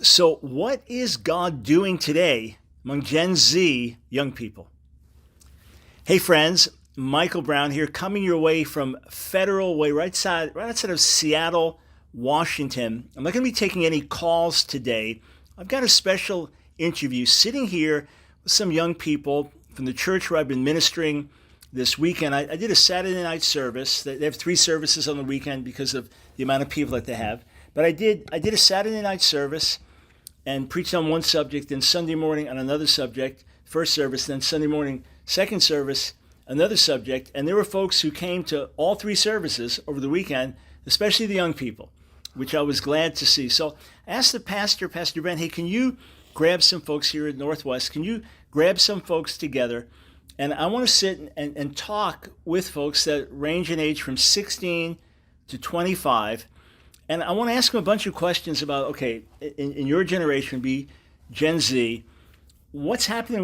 So, what is God doing today among Gen Z young people? Hey, friends, Michael Brown here, coming your way from Federal Way, right outside of Seattle, Washington. I'm not going to be taking any calls today. I've got a special interview sitting here with some young people from the church where I've been ministering this weekend. I did a Saturday night service. They have 3 services on the weekend because of the amount of people that they have. But I did a Saturday night service and preached on one subject, then Sunday morning on another subject, first service, then Sunday morning, second service, another subject. And there were folks who came to all 3 services over the weekend, especially the young people, which I was glad to see. So I asked the pastor, Pastor Ben, hey, can you grab some folks here at Northwest? Can you grab some folks together? And I want to sit and talk with folks that range in age from 16 to 25. And I want to ask them a bunch of questions about, okay, in your generation, be Gen Z, what's happening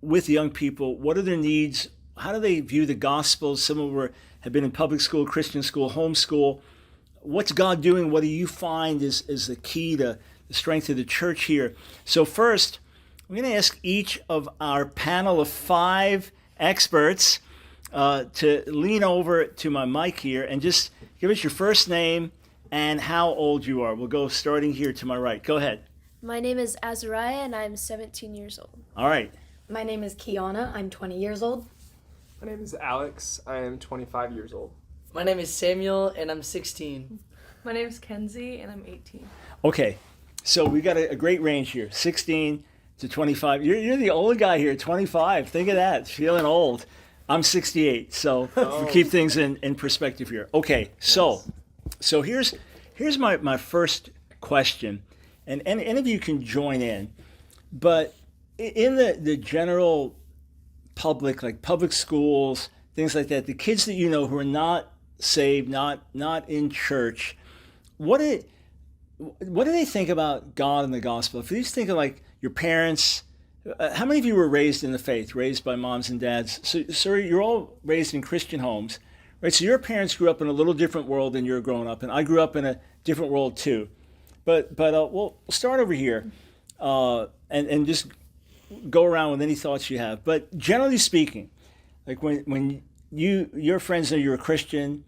with young people? What are their needs? How do they view the gospel? Some of them have been in public school, Christian school, homeschool. What's God doing? What do you find is the key to the strength of the church here? So first, I'm going to ask each of our panel of 5 experts to lean over to my mic here and just give us your first name and how old you are. We'll go starting here to my right. Go ahead. My name is Azariah, and I'm 17 years old. All right. My name is Kiana. I'm 20 years old. My name is Alex. I am 25 years old. My name is Samuel, and I'm 16. My name is Kenzie, and I'm 18. Okay, so we got a great range here, 16 to 25. You're the old guy here, 25. Think of that, feeling old. I'm 68, so we keep things in perspective here. Okay, so here's my first question, and any of you can join in, but in the general public, like public schools, things like that, the kids that you know who are not saved, not in church, what do they think about God and the gospel? If you just think of like your parents, how many of you were raised in the faith, raised by moms and dads? So you're all raised in Christian homes, right? So your parents grew up in a little different world than you're growing up in. I grew up in a different world too. But we'll start over here and just go around with any thoughts you have. But generally speaking, like when your friends know you're a Christian,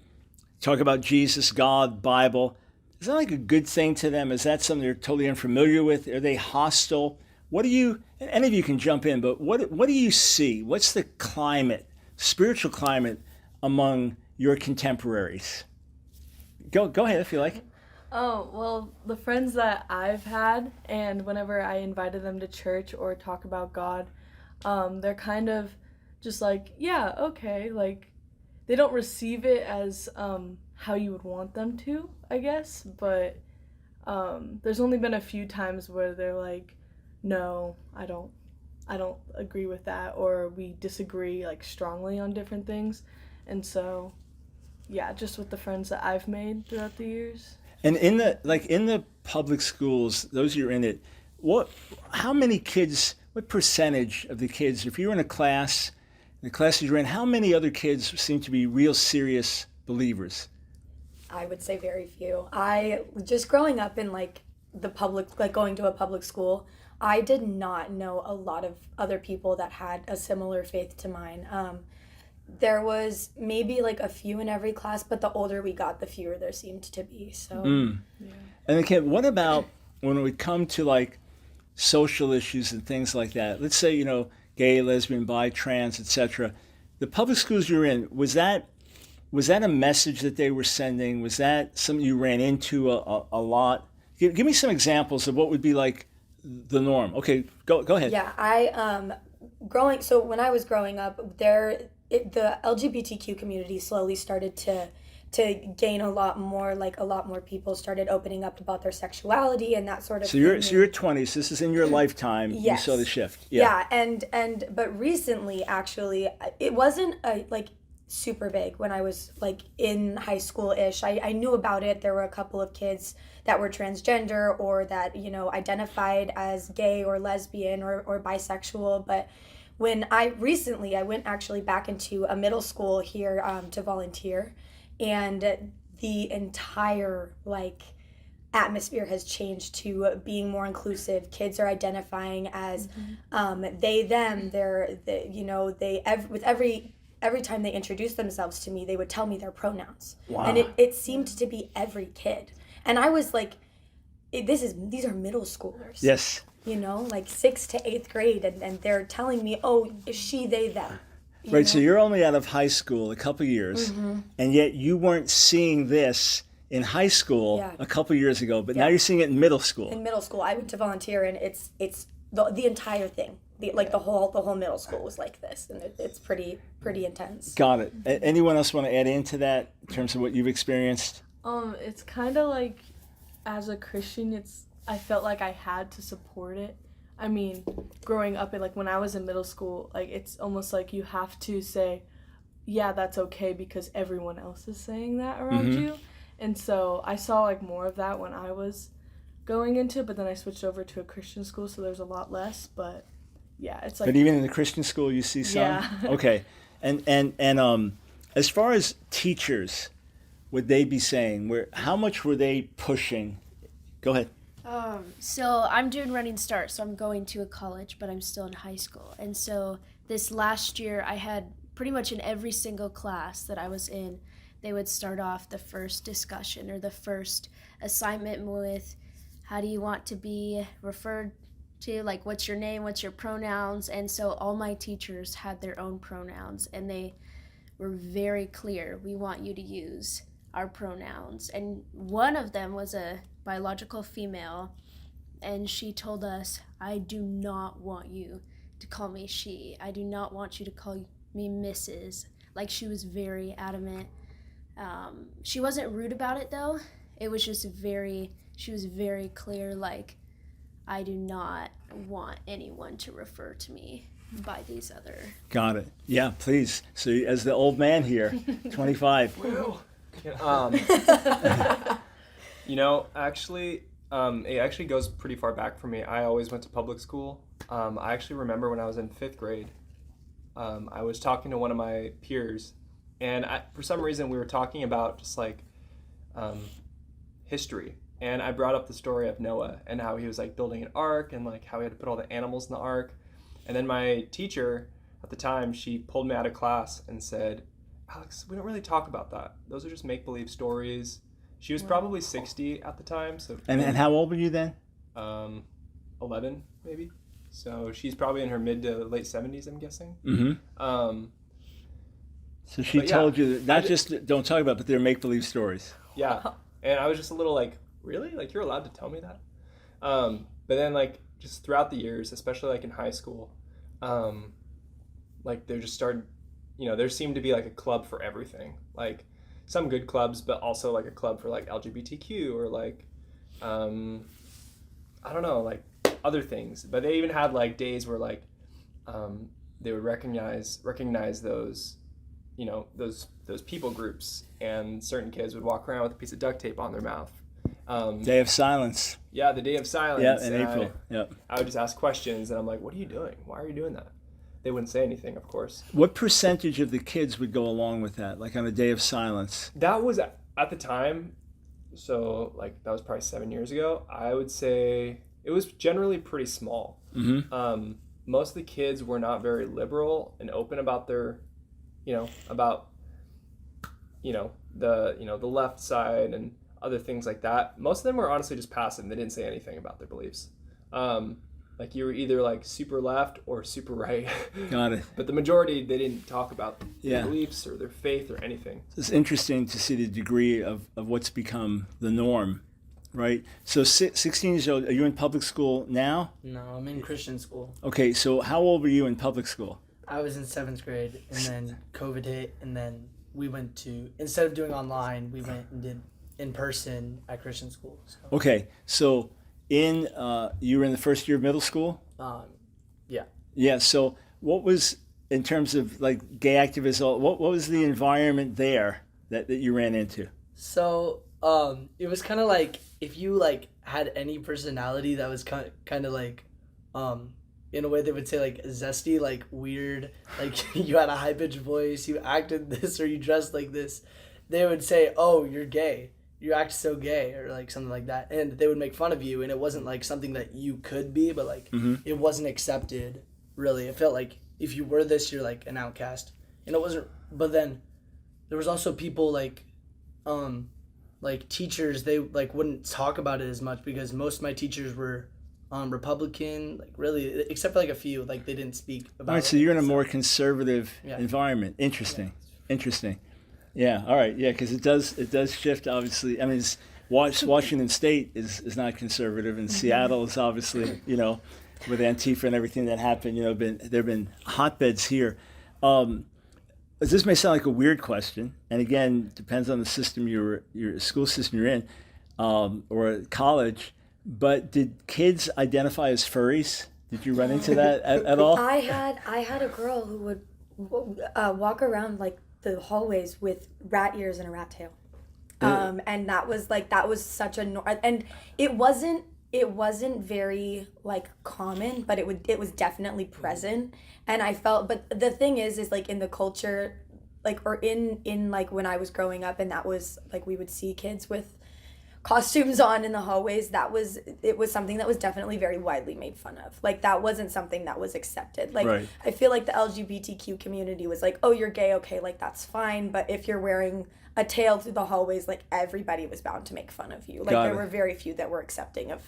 talk about Jesus, God, Bible, is that like a good thing to them? Is that something they're totally unfamiliar with? Are they hostile? Any of you can jump in, but what do you see? What's the climate, spiritual climate among your contemporaries? Go ahead if you like. Oh, well, the friends that I've had, and whenever I invited them to church or talk about God, they're kind of just like, yeah, okay, like, they don't receive it as how you would want them to, I guess, but there's only been a few times where they're like, no, I don't agree with that, or we disagree like strongly on different things. And so, yeah, just with the friends that I've made throughout the years. And in the public schools, those who are in it, how many kids, what percentage of the kids, if you're in a class, the classes you're in, how many other kids seem to be real serious believers? I would say very few. I just growing up in like the public, like going to a public school, I did not know a lot of other people that had a similar faith to mine. There was maybe like a few in every class, but the older we got, the fewer there seemed to be. So, Yeah. And again, what about when it would come to like social issues and things like that? Let's say, gay, lesbian, bi, trans, etc. The public schools you're in, was that a message that they were sending? Was that something you ran into a lot? Give me some examples of what would be like the norm. Okay, go ahead. Yeah, so when I was growing up, the LGBTQ community slowly started to gain a lot more people started opening up about their sexuality and that sort of thing. So you're 20s. This is in your lifetime. Yes. You saw the shift. Yeah, but recently, actually, it wasn't like super big when I was like in high school-ish. I knew about it. There were a couple of kids that were transgender or that, identified as gay or lesbian or bisexual. But when I went actually back into a middle school here to volunteer, and the entire atmosphere has changed to being more inclusive. Kids are identifying as they, them. Every time they introduced themselves to me, they would tell me their pronouns. Wow. And it seemed to be every kid. And I was like, these are middle schoolers. Yes. Like 6th to 8th grade, and they're telling me, oh, she, they, them. Right, so you're only out of high school a couple years, and yet you weren't seeing this in high school a couple years ago, but now you're seeing it in middle school. In middle school, I went to volunteer, and it's the entire thing. The whole middle school was like this, and it's pretty intense. Got it. Anyone else want to add into that in terms of what you've experienced? It's kind of like, as a Christian, I felt like I had to support it. I mean, growing up, like when I was in middle school, like it's almost like you have to say, yeah, that's okay because everyone else is saying that around you. And so I saw like more of that when I was going into it, but then I switched over to a Christian school, so there's a lot less. But yeah, it's like. But even in the Christian school, you see some. Yeah. Okay, and as far as teachers, would they be saying how much were they pushing? Go ahead. So I'm doing Running Start, so I'm going to a college, but I'm still in high school. And so this last year, I had pretty much in every single class that I was in, they would start off the first discussion or the first assignment with, how do you want to be referred to? Like, what's your name? What's your pronouns? And so all my teachers had their own pronouns, and they were very clear. We want you to use our pronouns. And one of them was a biological female, and she told us, I do not want you to call me she. I do not want you to call me Mrs. Like, she was very adamant. She wasn't rude about it though. It was just she was very clear, like, I do not want anyone to refer to me by these other. Got it. Yeah, please. So as the old man here, 25. Actually, it actually goes pretty far back for me. I always went to public school. I actually remember when I was in 5th grade, I was talking to one of my peers, and for some reason we were talking about just like history. And I brought up the story of Noah and how he was like building an ark and like how he had to put all the animals in the ark. And then my teacher at the time, she pulled me out of class and said, Alex, we don't really talk about that. Those are just make-believe stories. She was probably 60 at the time. So And how old were you then? 11 maybe. So she's probably in her mid to late 70s, I'm guessing. So she told you that not just don't talk about, but they're make-believe stories. Yeah. And I was just a little like, really? Like, you're allowed to tell me that? But then like just throughout the years, especially like in high school, like there just started, there seemed to be like a club for everything. Like some good clubs, but also like a club for like LGBTQ or like, I don't know, like other things. But they even had like days where like they would recognize those, those people groups, and certain kids would walk around with a piece of duct tape on their mouth. Day of silence. Yeah, the day of silence. Yeah, in April. I would just ask questions, and I'm like, what are you doing? Why are you doing that? They wouldn't say anything, of course. What percentage of the kids would go along with that, like on a day of silence? That was at the time, so like that was probably 7 years ago. I would say it was generally pretty small. Most of the kids were not very liberal and open about their, the left side and other things like that. Most of them were honestly just passive, and they didn't say anything about their beliefs. Like you were either like super left or super right. Got it. But the majority, they didn't talk about their beliefs or their faith or anything. It's interesting to see the degree of what's become the norm, right? So 16 years old, are you in public school now? No, I'm in Christian school. Okay, so how old were you in public school? I was in 7th grade, and then COVID hit, and then we went to, instead of doing online, we went and did in person at Christian school. So. Okay, so you were in the first year of middle school? Yeah. Yeah, so what was, in terms of like gay activism, what was the environment there that you ran into? So it was kind of like if you like had any personality that was kind of like in a way they would say like zesty, like weird, like you had a high pitched voice, you acted this or you dressed like this, they would say, oh, you're gay, you act so gay or like something like that, and they would make fun of you, and it wasn't like something that you could be, but like it wasn't accepted really. It felt like if you were this, you're like an outcast, and it wasn't. But then there was also people like teachers, they like wouldn't talk about it as much because most of my teachers were Republican, like really, except for like a few, like they didn't speak about it. All right, so you're in a more conservative environment. Interesting. Yeah, all right, yeah, because it does shift, obviously. I mean, Washington State is not conservative, and Seattle is obviously, with Antifa and everything that happened, there have been hotbeds here. This may sound like a weird question, and again, depends on the system your school system you're in, or college, but did kids identify as furries? Did you run into that at all? I had a girl who would walk around like the hallways with rat ears and a rat tail, and that was such a and it wasn't very like common, but it was definitely present. And I felt, but the thing is like in the culture, like, or in like when I was growing up, and that was like we would see kids with costumes on in the hallways, it was something that was definitely very widely made fun of. Like that wasn't something that was accepted. Like right. I feel like the LGBTQ community was like, oh, you're gay, okay, like that's fine, but if you're wearing a tail through the hallways, like everybody was bound to make fun of you. Like there were very few that were accepting of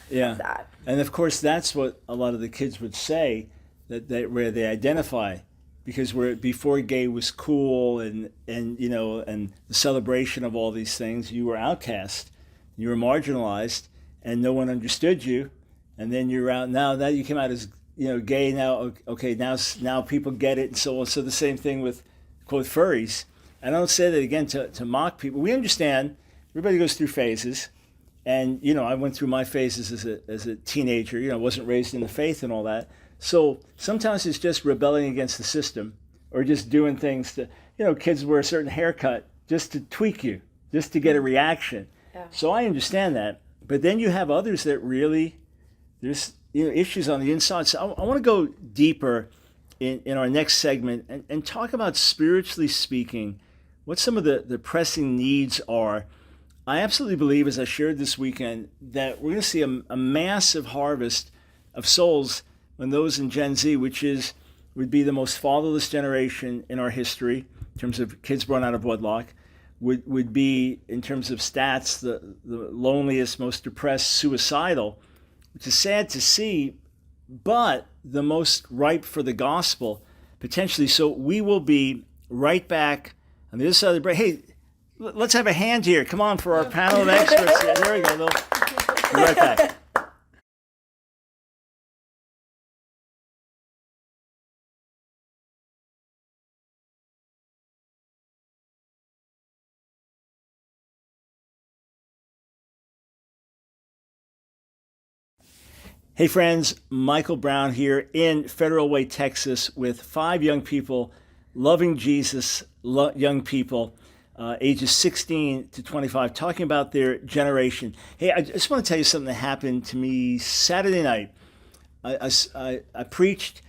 that. And of course that's what a lot of the kids would say, where they identify, because before gay was cool and the celebration of all these things, you were outcast. You were marginalized, and no one understood you. And then you're out now. That you came out as gay. Now, okay, now people get it, and so on. So the same thing with quote furries. I don't say that again to mock people. We understand. Everybody goes through phases, and I went through my phases as a teenager. Wasn't raised in the faith and all that. So sometimes it's just rebelling against the system, or just doing things to kids wear a certain haircut just to tweak you, just to get a reaction. Yeah. So I understand that, but then you have others that really, there's issues on the inside. So I want to go deeper in our next segment and talk about, spiritually speaking, what some of the pressing needs are. I absolutely believe, as I shared this weekend, that we're going to see a massive harvest of souls when those in Gen Z, which would be the most fatherless generation in our history in terms of kids born out of wedlock, would be, in terms of stats, the loneliest, most depressed, suicidal, which is sad to see, but the most ripe for the gospel, potentially. So we will be right back on the other side of the break. Hey, let's have a hand here. Come on, for our panel of experts. Yeah, there we go. We'll be right back. Hey friends, Michael Brown here in Federal Way, Texas, with 5 young people, loving Jesus, young people, ages 16 to 25, talking about their generation. Hey, I just want to tell you something that happened to me Saturday night. I preached,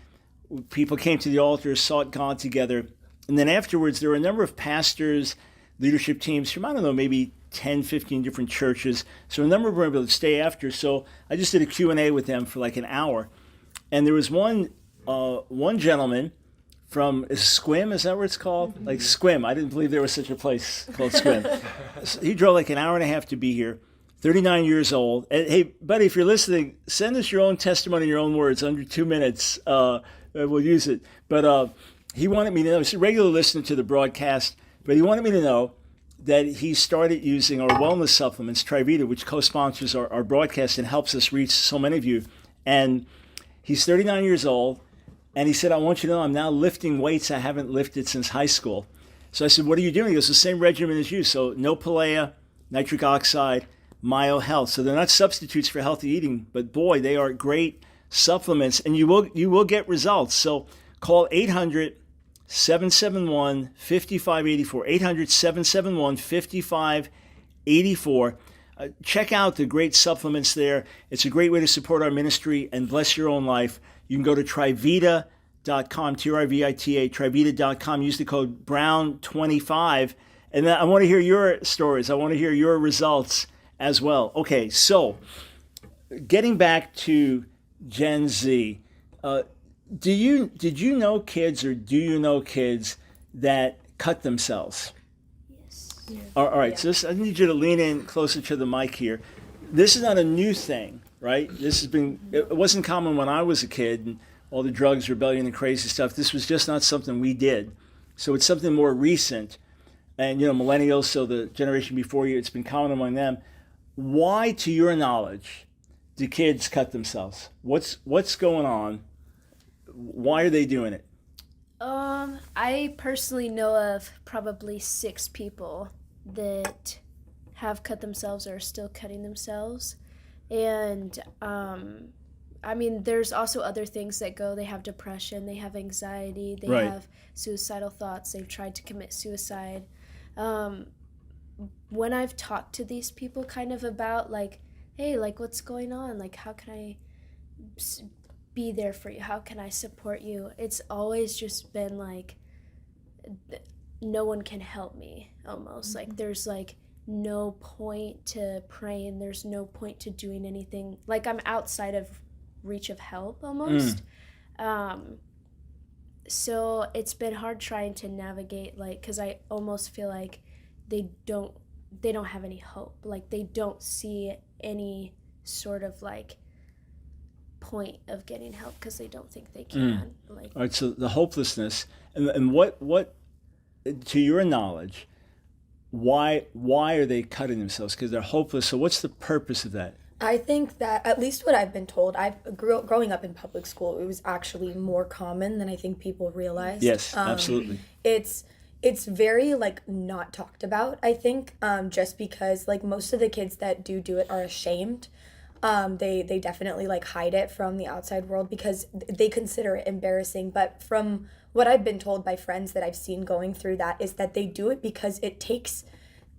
people came to the altar, sought God together, and then afterwards there were a number of pastors, leadership teams from, I don't know, maybe 10, 15 different churches. So a number of them were able to stay after. So I just did a Q&A with them for like an hour. And there was one gentleman from Squim, is that what it's called? Mm-hmm. Like Squim. I didn't believe there was such a place called Squim. So he drove like an hour and a half to be here, 39 years old. And hey, buddy, if you're listening, send us your own testimony in your own words, under 2 minutes. We'll use it. But he wanted me to know, he's a regular listener to the broadcast, but he wanted me to know that he started using our wellness supplements, Trivita, which co-sponsors our broadcast and helps us reach so many of you. And he's 39 years old, and he said, I want you to know I'm now lifting weights I haven't lifted since high school. So I said, what are you doing? He goes, the same regimen as you. So no Palea, nitric oxide, Myo Health. So they're not substitutes for healthy eating, but boy, they are great supplements, and you will get results. So call 800-771-5584, 800-771-5584. Check out the great supplements there. It's a great way to support our ministry and bless your own life. You can go to Trivita.com, Trivita, Trivita.com. Use the code BROWN25, And I want to hear your stories. I want to hear your results as well. Okay, so getting back to Gen Z, did you know kids, or do you know kids that cut themselves? Yes. Yeah. All right, so I need you to lean in closer to the mic here. This is not a new thing, right? It wasn't common when I was a kid and all the drugs, rebellion, and crazy stuff. This was just not something we did. So it's something more recent. And, millennials, so the generation before you, it's been common among them. Why, to your knowledge, do kids cut themselves? What's going on? Why are they doing it? I personally know of probably 6 people that have cut themselves or are still cutting themselves. And, there's also other things that go. They have depression, they have anxiety, they Right. have suicidal thoughts, they've tried to commit suicide. When I've talked to these people kind of about, like, hey, like, what's going on? Like, how can I be there for you? How can I support you? It's always just been, like, no one can help me, almost. Like, there's, like, no point to praying. There's no point to doing anything. Like, I'm outside of reach of help, almost. So it's been hard trying to navigate, like, because I almost feel like they don't have any hope. Like, they don't see any sort of, like, point of getting help because they don't think they can. Like, All right, so the hopelessness, and what, to your knowledge, why are they cutting themselves? Because they're hopeless. So what's the purpose of that? I think that, at least what I've been told, growing up in public school, it was actually more common than I think people realize. Yes, absolutely. It's very, like, not talked about, I think, just because, like, most of the kids that do it are ashamed. They definitely, like, hide it from the outside world because they consider it embarrassing. But from what I've been told by friends that I've seen going through that is that they do it because it takes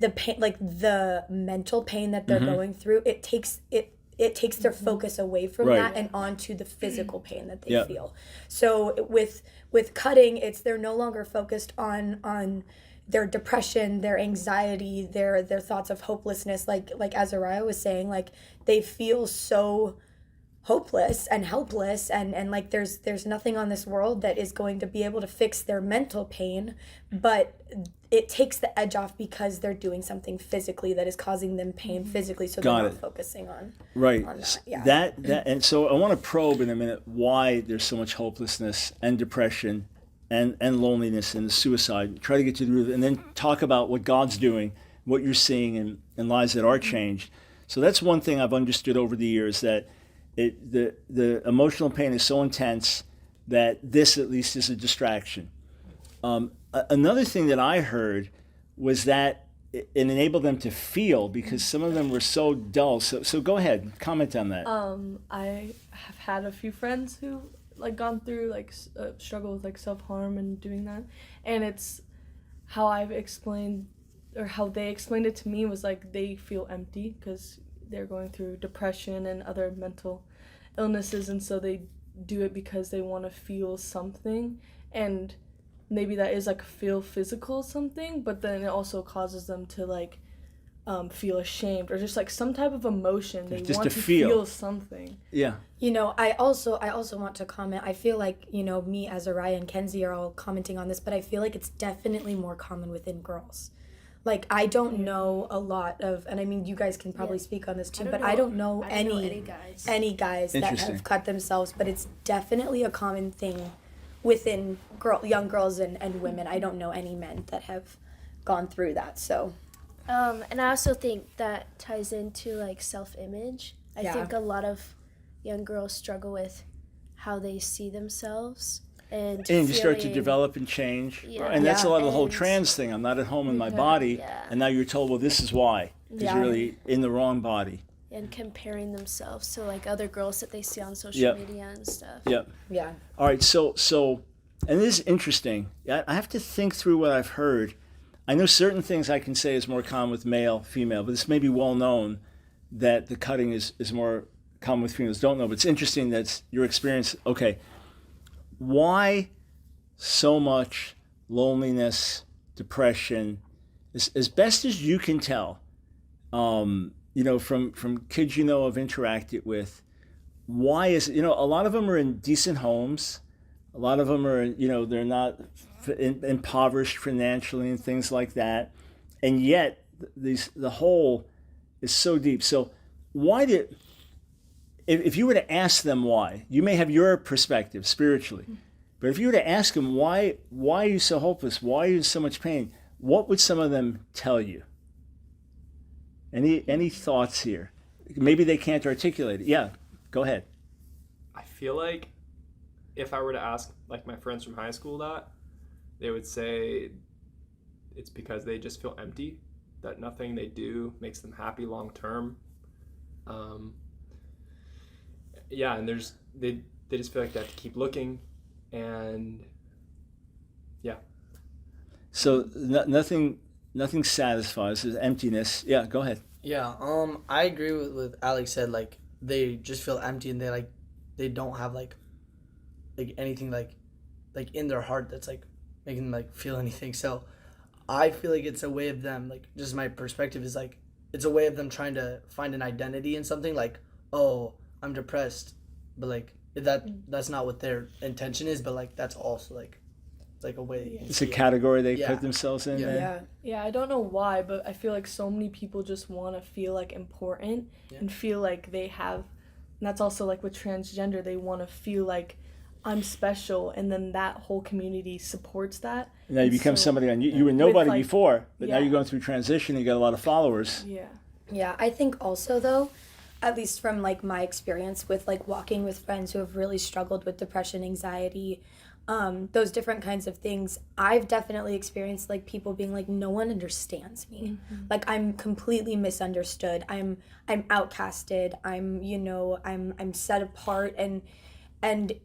the pain, like the mental pain that they're going through, it takes their focus away from Right. that and onto the physical pain that they Yep. feel. So with cutting, they're no longer focused on their depression, their anxiety, their thoughts of hopelessness. Like Azariah was saying, like, they feel so hopeless and helpless, and like there's nothing on this world that is going to be able to fix their mental pain, but it takes the edge off because they're doing something physically that is causing them pain physically, so Got they're it. not focusing on Right. that. Yeah. That and so I want to probe in a minute why there's so much hopelessness and depression and loneliness and suicide. Try to get to the root, and then talk about what God's doing, what you're seeing in lives that are changed. So that's one thing I've understood over the years, that the emotional pain is so intense that this at least is a distraction. Another thing that I heard was that it enabled them to feel, because some of them were so dull. So go ahead, comment on that. I have had a few friends who, like, gone through, like, struggle with, like, self-harm and doing that, and it's how I've explained, or how they explained it to me, was like they feel empty because they're going through depression and other mental illnesses, and so they do it because they want to feel something, and maybe that is, like, feel physical something, but then it also causes them to, like, feel ashamed, or just, like, some type of emotion. They Just want to to feel. feel something. Yeah. I also want to comment. I feel like, me, Azariah, and Kenzie are all commenting on this, but I feel like it's definitely more common within girls. Like, I don't know a lot of, and I mean, you guys can probably speak on this too, but I don't know any guys that Interesting. have cut themselves, but it's definitely a common thing within young girls and women. I don't know any men that have gone through that, so. and I also think that ties into, like, self-image. I think a lot of young girls struggle with how they see themselves. And you start to feeling- develop and change. Yeah. And that's a lot of the whole And- trans thing. I'm not at home in my body. Yeah. And now you're told, well, this is why. Because Yeah. you're really in the wrong body. and comparing themselves to, like, other girls that they see on social Yep. media and stuff. Yep. Yeah. All right. So, and this is interesting. I have to think through what I've heard. I know certain things I can say is more common with male, female, but this may be well known that the cutting is more common with females. Don't know, but it's interesting that's your experience. Okay. Why so much loneliness, depression, as best as you can tell, from kids have interacted with, why is it, a lot of them are in decent homes, a lot of them are, they're not impoverished financially and things like that, and yet the hole is so deep. So why if you were to ask them why, you may have your perspective spiritually, but if you were to ask them why are you so hopeless, why are you in so much pain, what would some of them tell you? Any thoughts here? Maybe they can't articulate it. Yeah, go ahead. I feel like if I were to ask like my friends from high school that, they would say it's because they just feel empty, that nothing they do makes them happy long term. And they just feel like they have to keep looking, and yeah. So nothing satisfies. There's emptiness. Yeah, go ahead. Yeah, I agree with Alex said, like, they just feel empty, and they don't have like anything like in their heart that's like making them like feel anything. So I feel like it's a way of them, like, just my perspective is like, it's a way of them trying to find an identity in something, like, oh, I'm depressed, but like that's not what their intention is, but like that's also like a way. It's a category they put themselves in. Yeah, I don't know why, but I feel like so many people just want to feel like important and feel like they have, and that's also like with transgender, they want to feel like I'm special, and then that whole community supports that. Now you become somebody you were nobody before, but now you're going through transition, you got a lot of followers. Yeah, I think also though, at least from like my experience with like walking with friends who have really struggled with depression, anxiety, those different kinds of things, I've definitely experienced like people being like, no one understands me. Like, I'm completely misunderstood. I'm outcasted. I'm set apart, and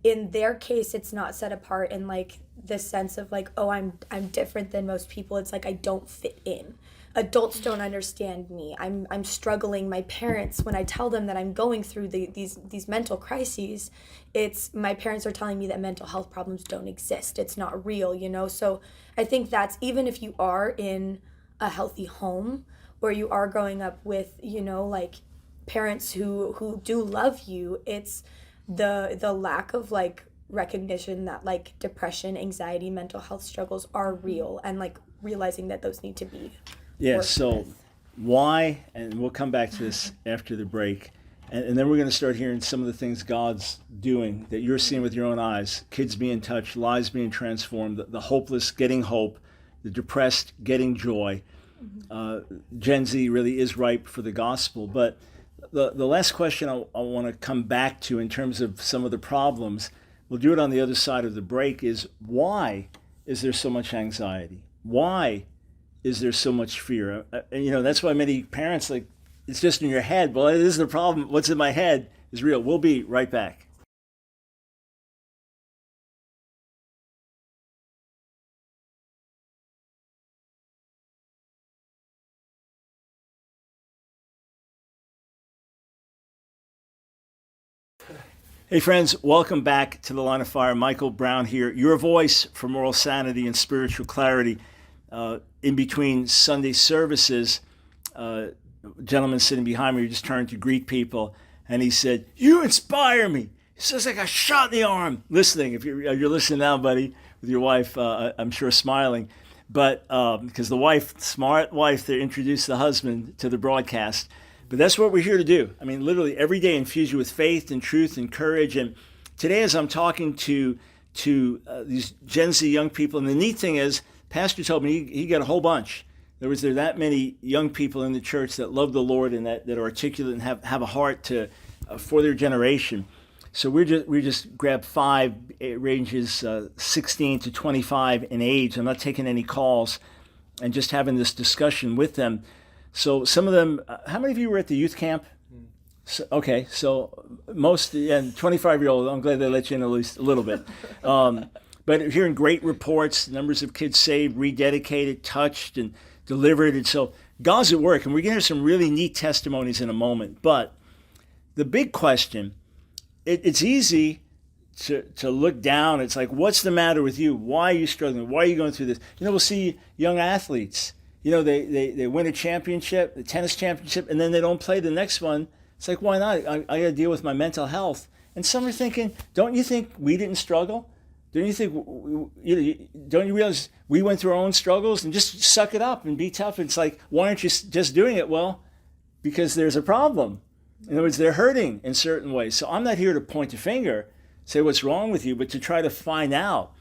in their case, it's not set apart in like the sense of like, oh, I'm different than most people. It's like I don't fit in. Adults don't understand me. I'm struggling. My parents, when I tell them that I'm going through these mental crises, it's my parents are telling me that mental health problems don't exist. It's not real, So I think that's, even if you are in a healthy home, or you are growing up with, like parents who do love you, it's the lack of like recognition that like depression, anxiety, mental health struggles are real, and like realizing that those need to be so with. Why, and we'll come back to this after the break, and then we're going to start hearing some of the things God's doing that you're seeing with your own eyes, kids being touched, lives being transformed, the hopeless getting hope, the depressed getting joy. Gen Z really is ripe for the gospel. But the last question I want to come back to in terms of some of the problems, we'll do it on the other side of the break, is why is there so much anxiety? Why is there so much fear? That's why many parents, like, it's just in your head. Well, it is the problem. What's in my head is real. We'll be right back. Hey friends, welcome back to The Line of Fire. Michael Brown here, your voice for moral sanity and spiritual clarity. In between Sunday services, a gentleman sitting behind me just turned to greet people, and he said, "You inspire me." He says, "I got shot in the arm." Listening, if you're listening now, buddy, with your wife, I'm sure smiling. But because the wife, smart wife, they introduced the husband to the broadcast. But that's what we're here to do. I mean, literally every day infuse you with faith and truth and courage. And today, as I'm talking to these Gen Z young people, and the neat thing is, Pastor told me he got a whole bunch. There are that many young people in the church that love the Lord and that are articulate and have a heart for their generation. So we just grabbed 5 ranges 16 to 25 in age. I'm not taking any calls, and just having this discussion with them. So some of them, how many of you were at the youth camp? So most, and 25-year-old, I'm glad they let you in at least a little bit. But hearing great reports, numbers of kids saved, rededicated, touched, and delivered. And so God's at work, and we're going to hear some really neat testimonies in a moment. But the big question, it's easy to look down. It's like, what's the matter with you? Why are you struggling? Why are you going through this? We'll see young athletes, they win a championship, the tennis championship, and then they don't play the next one. It's like, why not? I got to deal with my mental health. And some are thinking, don't you think we didn't struggle? Don't you think, don't you realize we went through our own struggles and just suck it up and be tough? It's like, why aren't you just doing it? Well, because there's a problem. In other words, they're hurting in certain ways. So I'm not here to point a finger, say what's wrong with you, but to try to find out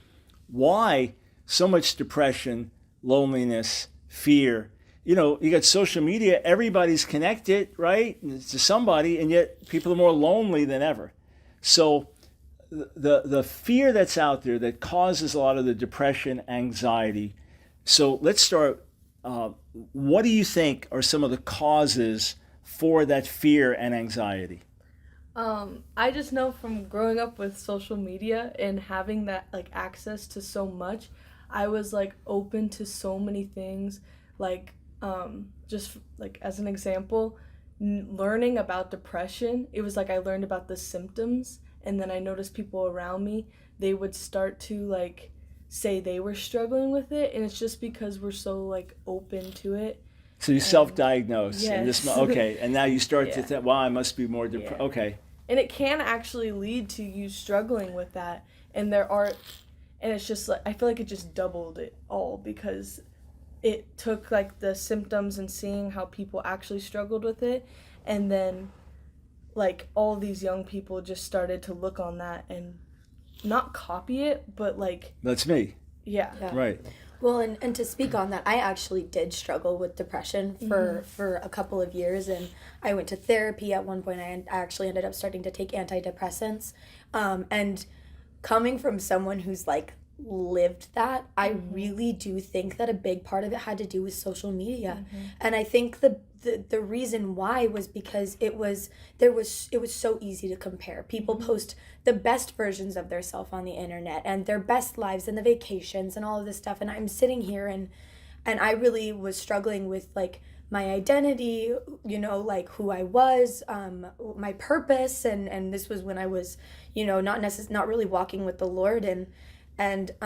why so much depression, loneliness, fear. You got social media, everybody's connected, right, to somebody, and yet people are more lonely than ever. So the fear that's out there that causes a lot of the depression, anxiety. So let's start. What do you think are some of the causes for that fear and anxiety? I just know from growing up with social media and having that like access to so much, I was like open to so many things. Like just like as an example, learning about depression, it was like I learned about the symptoms, and then I noticed people around me, they would start to like say they were struggling with it, and it's just because we're so like open to it. So you self-diagnose. Yes. And now you start to think, well, I must be more depressed. Yeah. Okay. And it can actually lead to you struggling with that, and it's just like I feel like it just doubled it all, because it took like the symptoms and seeing how people actually struggled with it, and then like all these young people just started to look on that and not copy it, but like That's me. yeah. Right. Well, and to speak on that, I actually did struggle with depression for a couple of years, and I went to therapy at one point. I actually ended up starting to take antidepressants, and coming from someone who's like lived that, I really do think that a big part of it had to do with social media. And I think the reason why was because it was so easy to compare. People post the best versions of their self on the internet and their best lives and the vacations and all of this stuff, and I'm sitting here and I really was struggling with like my identity, like who I was, my purpose, and this was when I was not really walking with the Lord, and it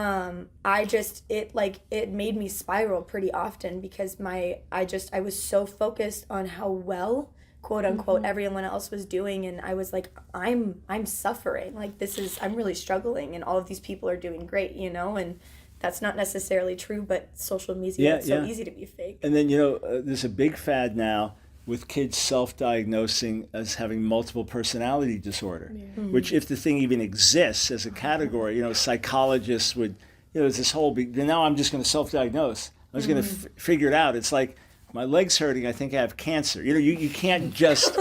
made me spiral pretty often, because I was so focused on how well, quote unquote, everyone else was doing, and I was like, I'm suffering, like I'm really struggling, and all of these people are doing great, and that's not necessarily true, but social media, it's so easy to be fake. And then there's a big fad now with kids self-diagnosing as having multiple personality disorder, which, if the thing even exists as a category, psychologists would, there's this whole big, now I'm just going to self-diagnose. I was going to figure it out. It's like, my leg's hurting, I think I have cancer. You can't just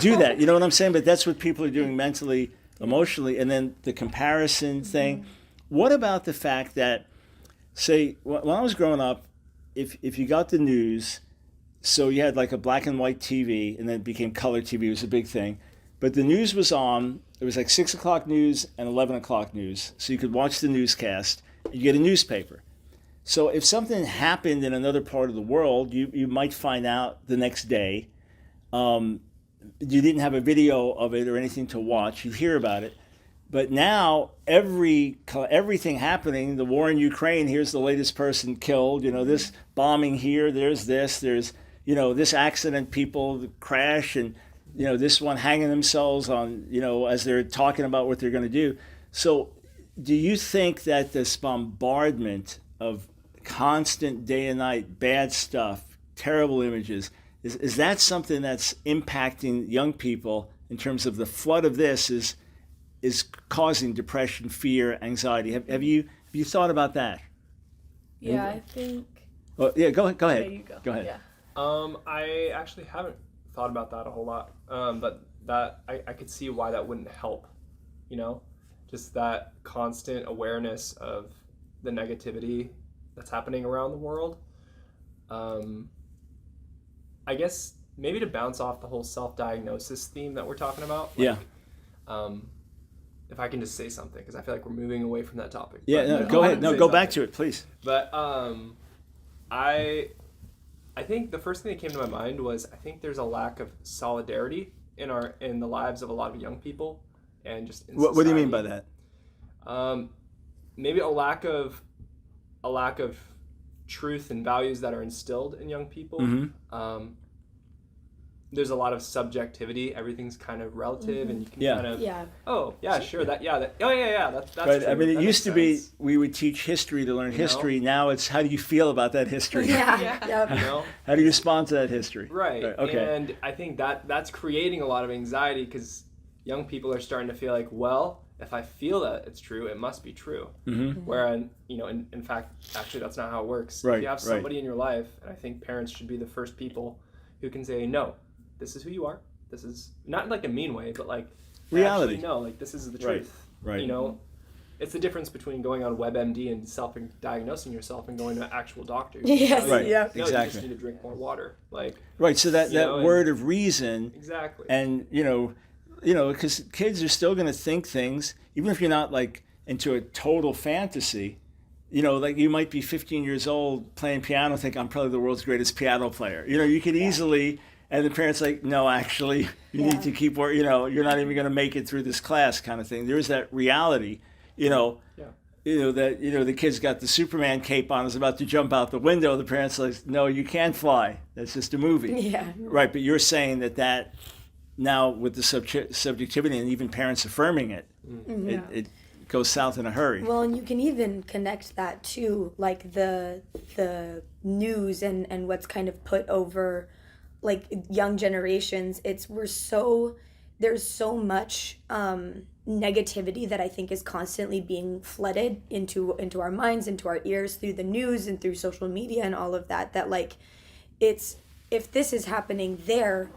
do that. You know what I'm saying? But that's what people are doing mentally, emotionally. And then the comparison thing. What about the fact that, say, when I was growing up, if you got the news, so you had like a black and white TV, and then it became color TV. It was a big thing. But the news was on. It was like 6 o'clock news and 11 o'clock news. So you could watch the newscast. You get a newspaper. So if something happened in another part of the world, you might find out the next day. You didn't have a video of it or anything to watch. You hear about it. But now everything happening, the war in Ukraine, here's the latest person killed, this bombing here, there's this accident, people crash, and this one hanging themselves on, as they're talking about what they're going to do. So do you think that this bombardment of constant day and night bad stuff, terrible images, is that something that's impacting young people in terms of the flood of this is causing depression, fear, anxiety? Have you thought about that? Yeah, I think. Well, yeah, go ahead. Yeah, you go. Go ahead. Yeah. I actually haven't thought about that a whole lot, but that I could see why that wouldn't help, just that constant awareness of the negativity that's happening around the world. I guess maybe to bounce off the whole self-diagnosis theme that we're talking about. Yeah. If I can just say something, because I feel like we're moving away from that topic. Yeah, no, go ahead. No, go back to it, please. But I think the first thing that came to my mind was, I think there's a lack of solidarity in the lives of a lot of young people, and just in what do you mean by that? Maybe a lack of truth and values that are instilled in young people. Mm-hmm. There's a lot of subjectivity. Everything's kind of relative, and you can Yeah. kind of, Yeah. oh yeah, sure, that's Right. true. I mean, it That used to makes be sense. we would teach history to learn You know? history. Now it's how do you feel about that history? Yeah. Yeah. Yep. You know? How do you respond to that history? Right. Okay. And I think that's creating a lot of anxiety because young people are starting to feel like, well, if I feel that it's true, it must be true. Mm-hmm. Where, in fact, actually, that's not how it works. Right, If you have right. somebody in your life, and I think parents should be the first people who can say, no, this is who you are. This is not in like a mean way, but like Reality. No, like this is the Right, truth. right. You know, it's the difference between going on WebMD and self-diagnosing yourself and going to an actual doctor. Yes. Right. Yeah. No, you Exactly. just need to drink more water. Like Right. So that You know, and- word of reason, exactly. and because kids are still going to think things, even if you're not like into a total fantasy. Like you might be 15 years old playing piano, think I'm probably the world's greatest piano player. You could easily, and the parents like, no, actually, you need to keep working. You're not even going to make it through this class, kind of thing. There is that reality, that the kid's got the Superman cape on, is about to jump out the window. The parents like, no, you can't fly. That's just a movie. Yeah. Right, but you're saying that now with the subjectivity and even parents affirming it, it goes south in a hurry. Well, and you can even connect that to like the news and what's kind of put over like young generations. There's so much negativity that I think is constantly being flooded into our minds, into our ears through the news and through social media and all of that. That like, if this is happening there,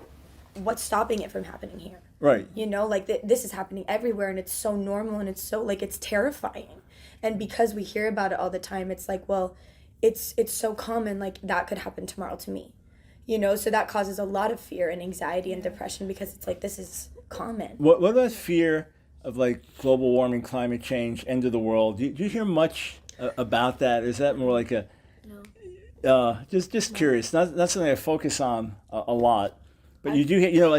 what's stopping it from happening here? Right. Like this is happening everywhere, and it's so normal, and it's so like it's terrifying. And because we hear about it all the time, it's like, well, it's so common, like that could happen tomorrow to me. So that causes a lot of fear and anxiety and depression because it's like this is common. What about fear of like global warming, climate change, end of the world? Do you hear much about that? Is that more like a just curious? Not something I focus on a lot, but you do hear,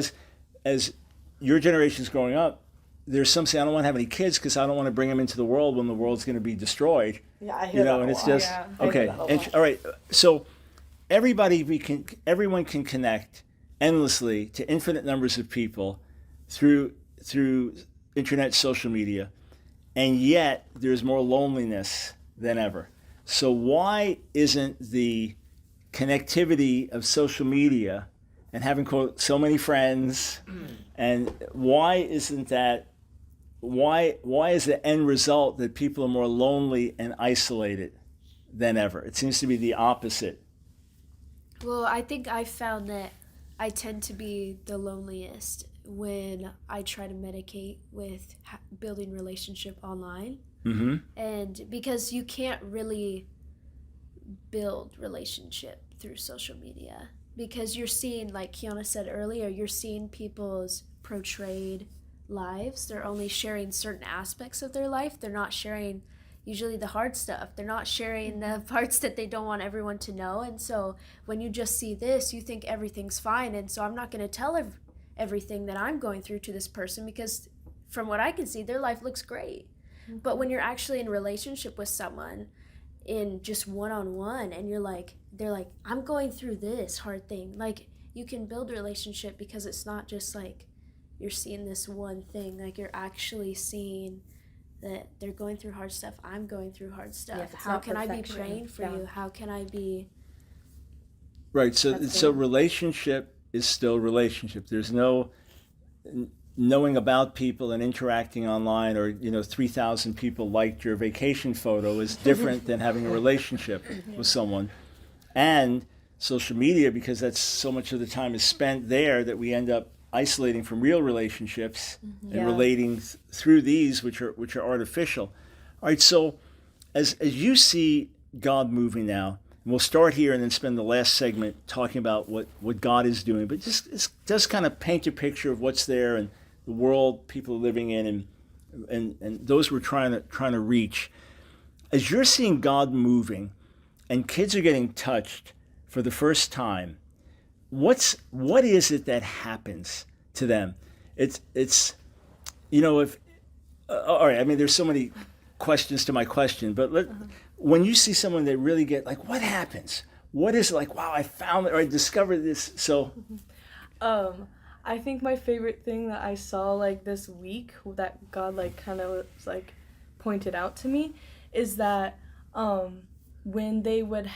as your generation's growing up, there's some say I don't want to have any kids because I don't want to bring them into the world when the world's going to be destroyed. Yeah, I hear that and a it's lot. just Yeah, I hear okay. that a lot. All right, so everyone can connect endlessly to infinite numbers of people through internet, social media, and yet there's more loneliness than ever. So why isn't the connectivity of social media and having quote so many friends, and why isn't that? Why is the end result that people are more lonely and isolated than ever? It seems to be the opposite. Well, I think I found that I tend to be the loneliest when I try to medicate with building relationship online. Mm-hmm. And because you can't really build relationship through social media, because you're seeing, like Kiana said earlier, you're seeing people's portrayed lives. They're only sharing certain aspects of their life. They're not sharing usually the hard stuff. They're not sharing the parts that they don't want everyone to know. And so when you just see this, you think everything's fine. And so I'm not going to tell everything that I'm going through to this person because from what I can see, their life looks great. Mm-hmm. But when you're actually in a relationship with someone in just one-on-one and they're like, I'm going through this hard thing. Like you can build a relationship because it's not just like you're seeing this one thing. Like you're actually seeing that they're going through hard stuff. I'm going through hard stuff. Yeah, it's how not can I be perfection. praying for you? How can I be... Right. So relationship is still relationship. There's no knowing about people and interacting online, or 3,000 people liked your vacation photo is different than having a relationship with someone. And social media, because that's so much of the time is spent there that we end up isolating from real relationships and relating through these, which are artificial. All right. So as you see God moving now, and we'll start here and then spend the last segment talking about what God is doing, but just kind of paint a picture of what's there and the world people are living in and those we're trying to reach. As you're seeing God moving and kids are getting touched for the first time, what is it that happens to them? It's if all right, I mean there's so many questions to my question, but when you see someone that really get like, what happens? What is it like? Wow, I found it, or I discovered this. So, I think my favorite thing that I saw like this week that God like kind of like pointed out to me is that when they would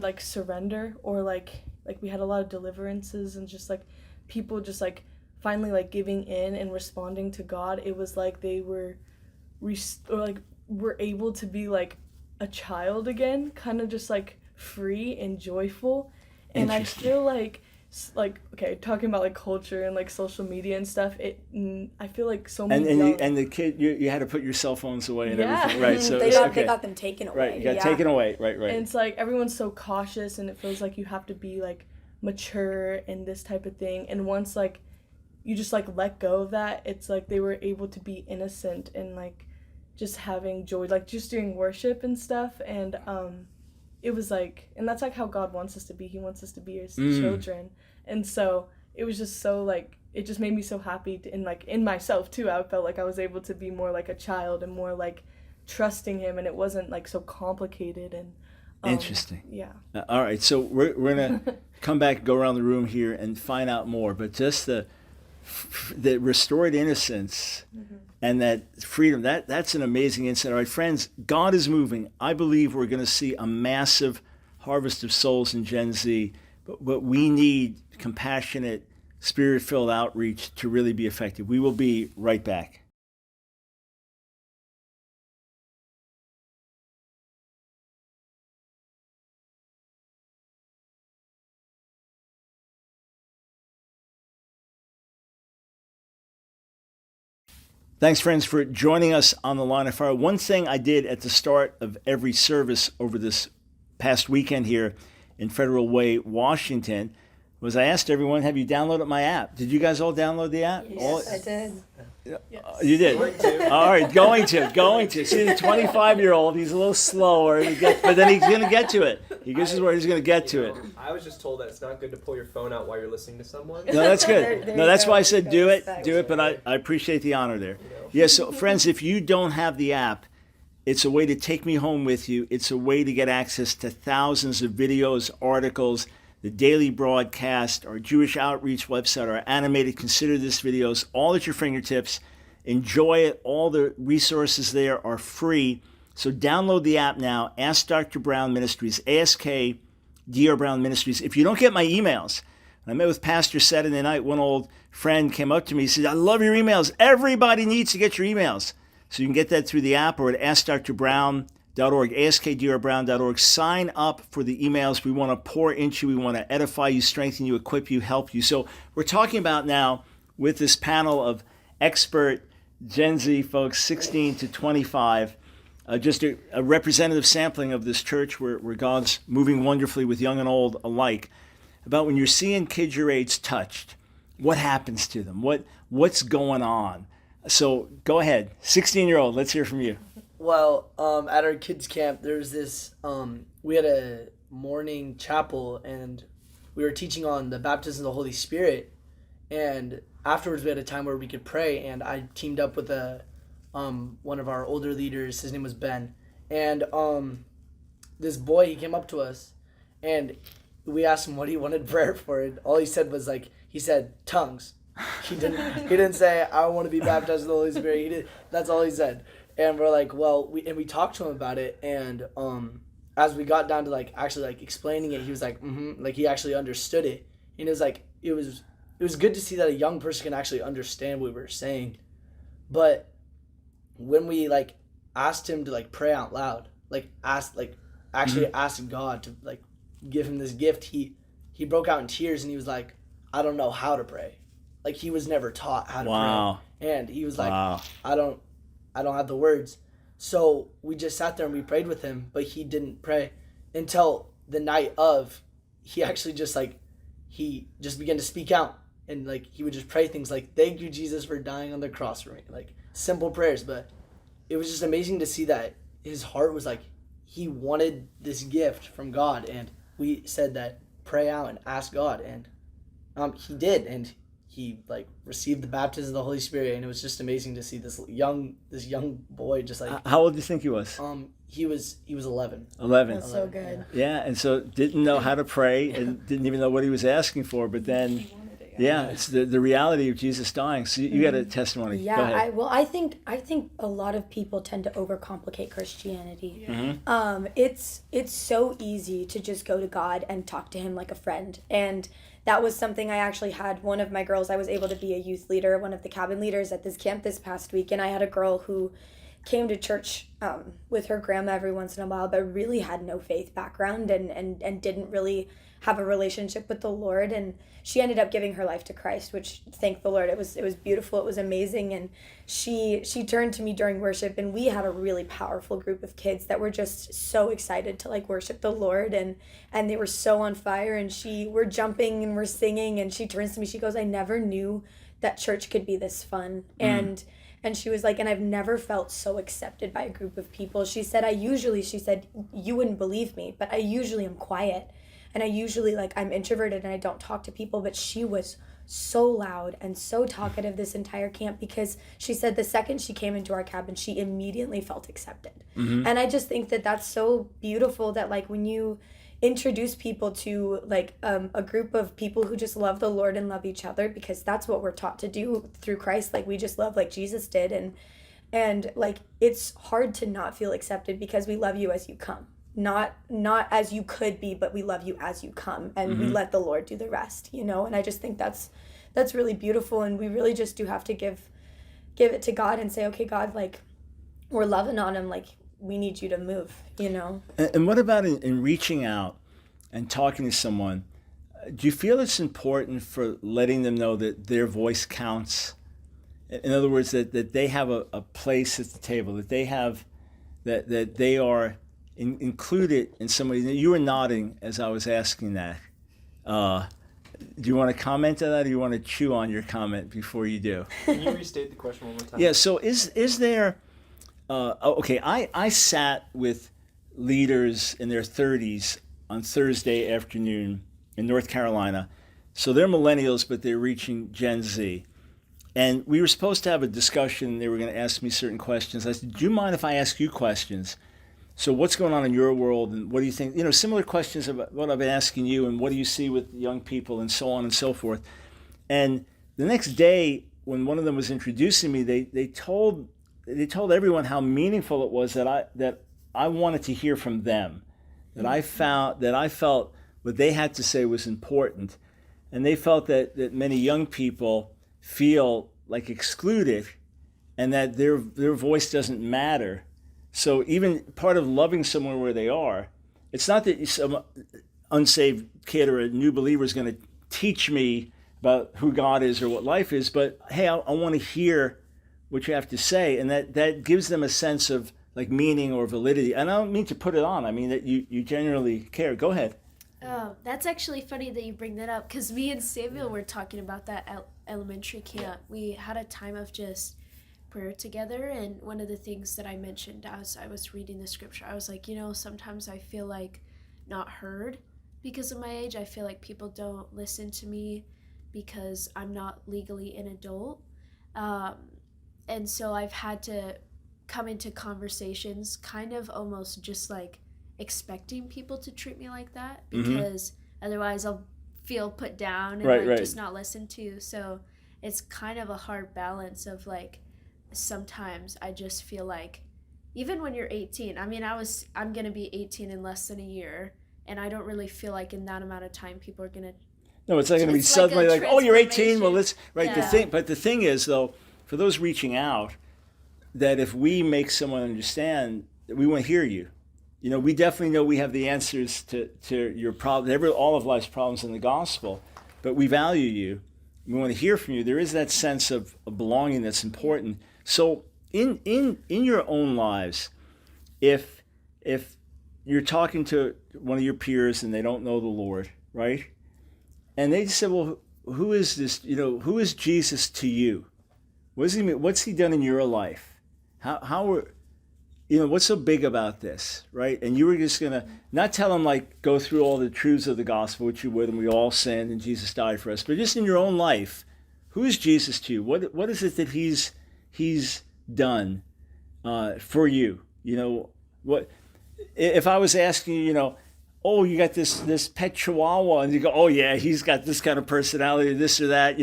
like surrender, or like we had a lot of deliverances and just like people just like finally like giving in and responding to God, it was like they were were able to be like a child again, kind of just like free and joyful. And I feel like okay, talking about like culture and like social media and stuff, I feel like so many and the kid, you had to put your cell phones away and Yeah. everything, right? So they got them taken away. right, you got taken away, right. And it's like everyone's so cautious, and it feels like you have to be like mature and this type of thing. And once like you just like let go of that, it's like they were able to be innocent and like just having joy, like just doing worship and stuff. And it was like, and that's like how God wants us to be. He wants us to be his children. And so it was just so like, it just made me so happy and like in myself too. I felt like I was able to be more like a child and more like trusting him, and it wasn't like so complicated. And interesting. Yeah. All right, so we're gonna come back, go around the room here, and find out more. But just the restored innocence and that freedom, that's an amazing insight. All right, friends, God is moving. I believe we're going to see a massive harvest of souls in Gen Z, but we need compassionate, spirit-filled outreach to really be effective. We will be right back. Thanks, friends, for joining us on the Line of Fire. One thing I did at the start of every service over this past weekend here in Federal Way, Washington, was I asked everyone, have you downloaded my app? Did you guys all download the app? Yes, I did. You did? All right, going to. See, the 25-year-old, he's a little slower, but then he's going to get to it. This is where he's going to get to it. I was just told that it's not good to pull your phone out while you're listening to someone. No, that's good. There No, you that's go. why I said do it, Respect. but I appreciate the honor there. Yeah, so friends, if you don't have the app, it's a way to take me home with you. It's a way to get access to thousands of videos, articles, the daily broadcast, our Jewish outreach website, our animated Consider This videos, all at your fingertips. Enjoy it. All the resources there are free. So download the app now. Ask Dr. Brown Ministries, AskDrBrown Ministries. If you don't get my emails, I met with Pastor Saturday night. One old friend came up to me and said, I love your emails. Everybody needs to get your emails. So you can get that through the app or at AskDrBrown.org, AskDrBrown.org. Sign up for the emails. We want to pour into you. We want to edify you, strengthen you, equip you, help you. So we're talking about now with this panel of expert Gen Z folks, 16 to 25, just a representative sampling of this church where God's moving wonderfully with young and old alike, about when you're seeing kids your age touched, what happens to them? What's going on? So go ahead, 16-year-old, let's hear from you. Well, at our kids' camp, there's this, we had a morning chapel, and we were teaching on the baptism of the Holy Spirit, and afterwards we had a time where we could pray, and I teamed up with one of our older leaders. His name was Ben, and this boy, he came up to us, and we asked him what he wanted prayer for, and all he said was he said tongues. He didn't say I want to be baptized with the Holy Spirit. That's all he said. And we're like, well, we talked to him about it, and as we got down to actually explaining it, he was like, he actually understood it. And it was it was good to see that a young person can actually understand what we were saying. But when we asked him to pray out loud, ask God to give him this gift, he broke out in tears, and he was like, I don't know how to pray. He was never taught how to pray. And he was like, Wow. I don't have the words. So we just sat there and we prayed with him, but he didn't pray until the night of. He actually he just began to speak out, and he would just pray things like, thank you, Jesus, for dying on the cross for me. Simple prayers, but it was just amazing to see that his heart was he wanted this gift from God, and we said that pray out and ask God, and he did, and he received the baptism of the Holy Spirit, and it was just amazing to see this young boy just How old do you think he was? he was 11. 11. That's so good. Yeah, and so didn't know how to pray and didn't even know what he was asking for. But then, yeah, it's the reality of Jesus dying. So you got a testimony. Yeah, Go ahead. I think a lot of people tend to overcomplicate Christianity. Mm-hmm. It's so easy to just go to God and talk to him like a friend. And that was something I actually had. One of my girls, I was able to be a youth leader, one of the cabin leaders at this camp this past week, and I had a girl who came to church with her grandma every once in a while, but really had no faith background and didn't really have a relationship with the Lord. And she ended up giving her life to Christ, which, thank the Lord, it was beautiful, it was amazing. And she turned to me during worship, and we had a really powerful group of kids that were just so excited to like worship the Lord, and they were so on fire, and we're jumping and we're singing, and she turns to me, she goes, I never knew that church could be this fun. And she was like, and I've never felt so accepted by a group of people. She said, she said, you wouldn't believe me, but I usually am quiet. And I usually, like, I'm introverted and I don't talk to people. But she was so loud and so talkative this entire camp, because she said the second she came into our cabin, she immediately felt accepted. Mm-hmm. And I just think that that's so beautiful, that, like, when you introduce people to like a group of people who just love the Lord and love each other, because that's what we're taught to do through Christ. Like, we just love like Jesus did, and like, it's hard to not feel accepted, because we love you as you come, not as you could be, but we love you as you come, and we let the Lord do the rest, you know. And I just think that's really beautiful, and we really just do have to give it to God and say, okay, God, like, we're loving on him, like, we need you to move, you know. And what about in reaching out and talking to someone? Do you feel it's important for letting them know that their voice counts? In other words, that they have a place at the table, that they have, that they are included in somebody. You were nodding as I was asking that. Do you want to comment on that, or do you want to chew on your comment before you do? Can you restate the question one more time? Yeah, so is there... okay, I sat with leaders in their 30s on Thursday afternoon in North Carolina. So they're millennials, but they're reaching Gen Z. And we were supposed to have a discussion. They were going to ask me certain questions. I said, do you mind if I ask you questions? So what's going on in your world, and what do you think? You know, similar questions about what I've been asking you, and what do you see with young people, and so on and so forth. And the next day, when one of them was introducing me, they told everyone how meaningful it was that I wanted to hear from them, that I felt what they had to say was important, and they felt that many young people feel like excluded, and that their voice doesn't matter. So even part of loving someone where they are, it's not that some unsaved kid or a new believer is going to teach me about who God is or what life is, but hey, I want to hear what you have to say, and that gives them a sense of like meaning or validity. And I don't mean to put it on. I mean that you genuinely care. Go ahead. Oh, that's actually funny that you bring that up, because me and Samuel were talking about that at elementary camp. We had a time of just prayer together, and one of the things that I mentioned as I was reading the scripture, I was like, you know, sometimes I feel like not heard because of my age. I feel like people don't listen to me because I'm not legally an adult. And so I've had to come into conversations kind of almost just like expecting people to treat me like that, because otherwise I'll feel put down and just not listened to. So it's kind of a hard balance of like, sometimes I just feel like, even when you're 18, I mean, I'm going to be 18 in less than a year, and I don't really feel like in that amount of time people are going to... No, it's not going to be suddenly like, oh, you're 18, well, let's... Right, yeah. But the thing is, though, for those reaching out, that if we make someone understand that we want to hear you, you know, we definitely know we have the answers to your problem, all of life's problems in the gospel, but we value you. We want to hear from you. There is that sense of belonging that's important. So in your own lives, if you're talking to one of your peers and they don't know the Lord, right? And they just say, well, who is this? You know, who is Jesus to you? What does he mean? What's he done in your life? What's so big about this, right? And you were just going to not tell them, like, go through all the truths of the gospel, which you would, and we all sinned and Jesus died for us. But just in your own life, who is Jesus to you? What is it that he's done for you? You know, What if I was asking you, oh, you got this pet Chihuahua, and you go, oh yeah, he's got this kind of personality, this or that,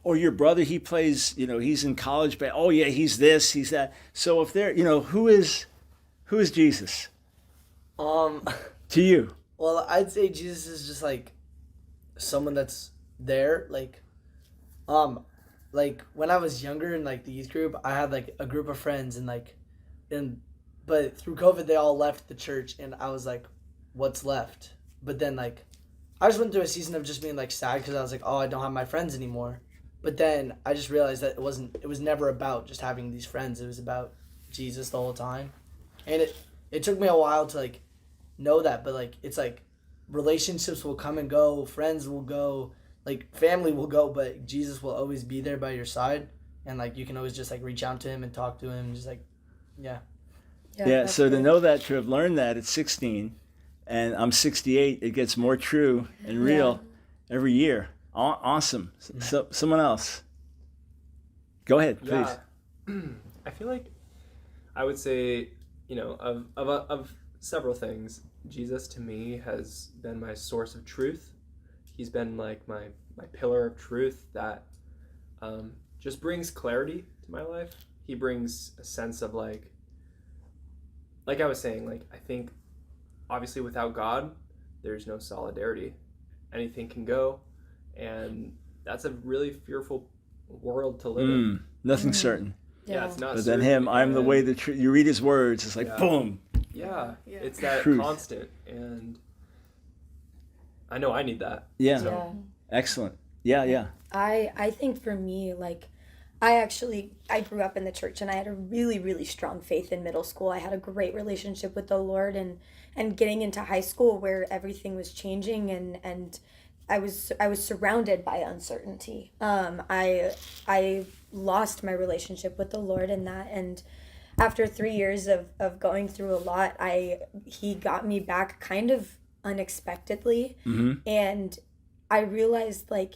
or your brother, he plays, he's in college, but oh yeah, he's this, he's that. So if they're, who is Jesus Um, to you? well, I'd say Jesus is just like someone that's there. Like when I was younger in like the youth group, I had like a group of friends but through COVID they all left the church, and I was like, what's left? But then like I just went through a season of just being like sad because I was like, oh, I don't have my friends anymore. But then I just realized that it was never about just having these friends. It was about Jesus the whole time. And it took me a while to like know that, but like it's like relationships will come and go, friends will go, like family will go, but Jesus will always be there by your side, and like you can always just like reach out to him and talk to him, just like yeah. Yeah. that's So to good. know that, to have learned that at 16, and I'm 68, it gets more true and real every year. Awesome. So someone else. Go ahead, please. Yeah. I feel like I would say, of several things, Jesus to me has been my source of truth. He's been like my pillar of truth that just brings clarity to my life. He brings a sense of like I was saying, like I think obviously without God, there's no solidarity. Anything can go, and that's a really fearful world to live in. Nothing certain. Yeah, it's not. But then certain, him, I'm the and- way, the truth. You read his words, it's like Yeah. boom. Yeah, Yeah. it's that Truth. constant, and I know I need that. Yeah. Yeah. Excellent. Yeah. I think for me, like, I grew up in the church, and I had a really, really strong faith in middle school. I had a great relationship with the Lord, and getting into high school where everything was changing, and I was surrounded by uncertainty. I lost my relationship with the Lord in that, and after 3 years of going through a lot, he got me back kind of unexpectedly, and I realized like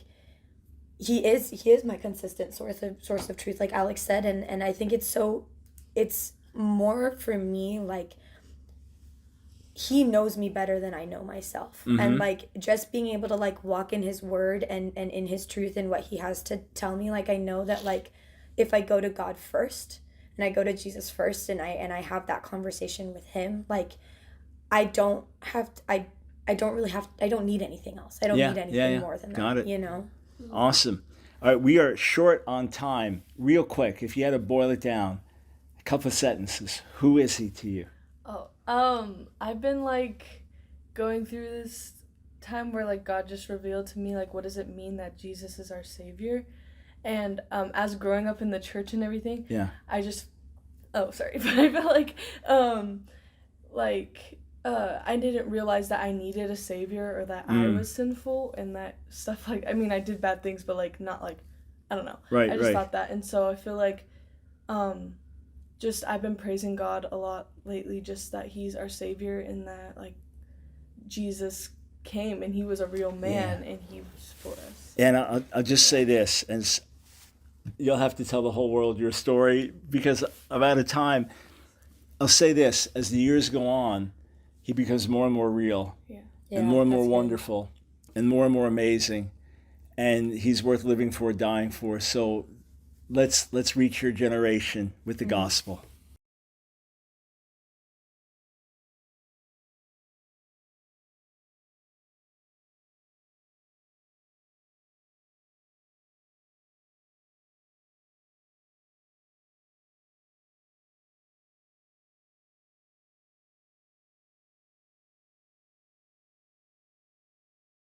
he is my consistent source of truth, like Alex said, and I think it's more for me like he knows me better than I know myself. And like just being able to like walk in his word and in his truth and what he has to tell me, like I know that like if I go to God first and I go to Jesus first and I have that conversation with him, like I don't need anything else. I don't need anything more than that. Got it. You know? Awesome. All right, we are short on time. Real quick, if you had to boil it down, a couple of sentences. Who is he to you? I've been like going through this time where like God just revealed to me like what does it mean that Jesus is our savior, and as growing up in the church and everything, Yeah. I felt like I didn't realize that I needed a savior or that I was sinful and that stuff. Like I mean I did bad things, but like not like I don't know. Right, I just right. thought that, and so I feel like just I've been praising God a lot lately, just that he's our savior and that like Jesus came and he was a real man and he was for us. And I'll just say this, and you'll have to tell the whole world your story because I'm out of time. I'll say this, as the years go on, he becomes more and more real and more that's good. wonderful and more amazing. And he's worth living for, dying for. So let's reach your generation with the gospel.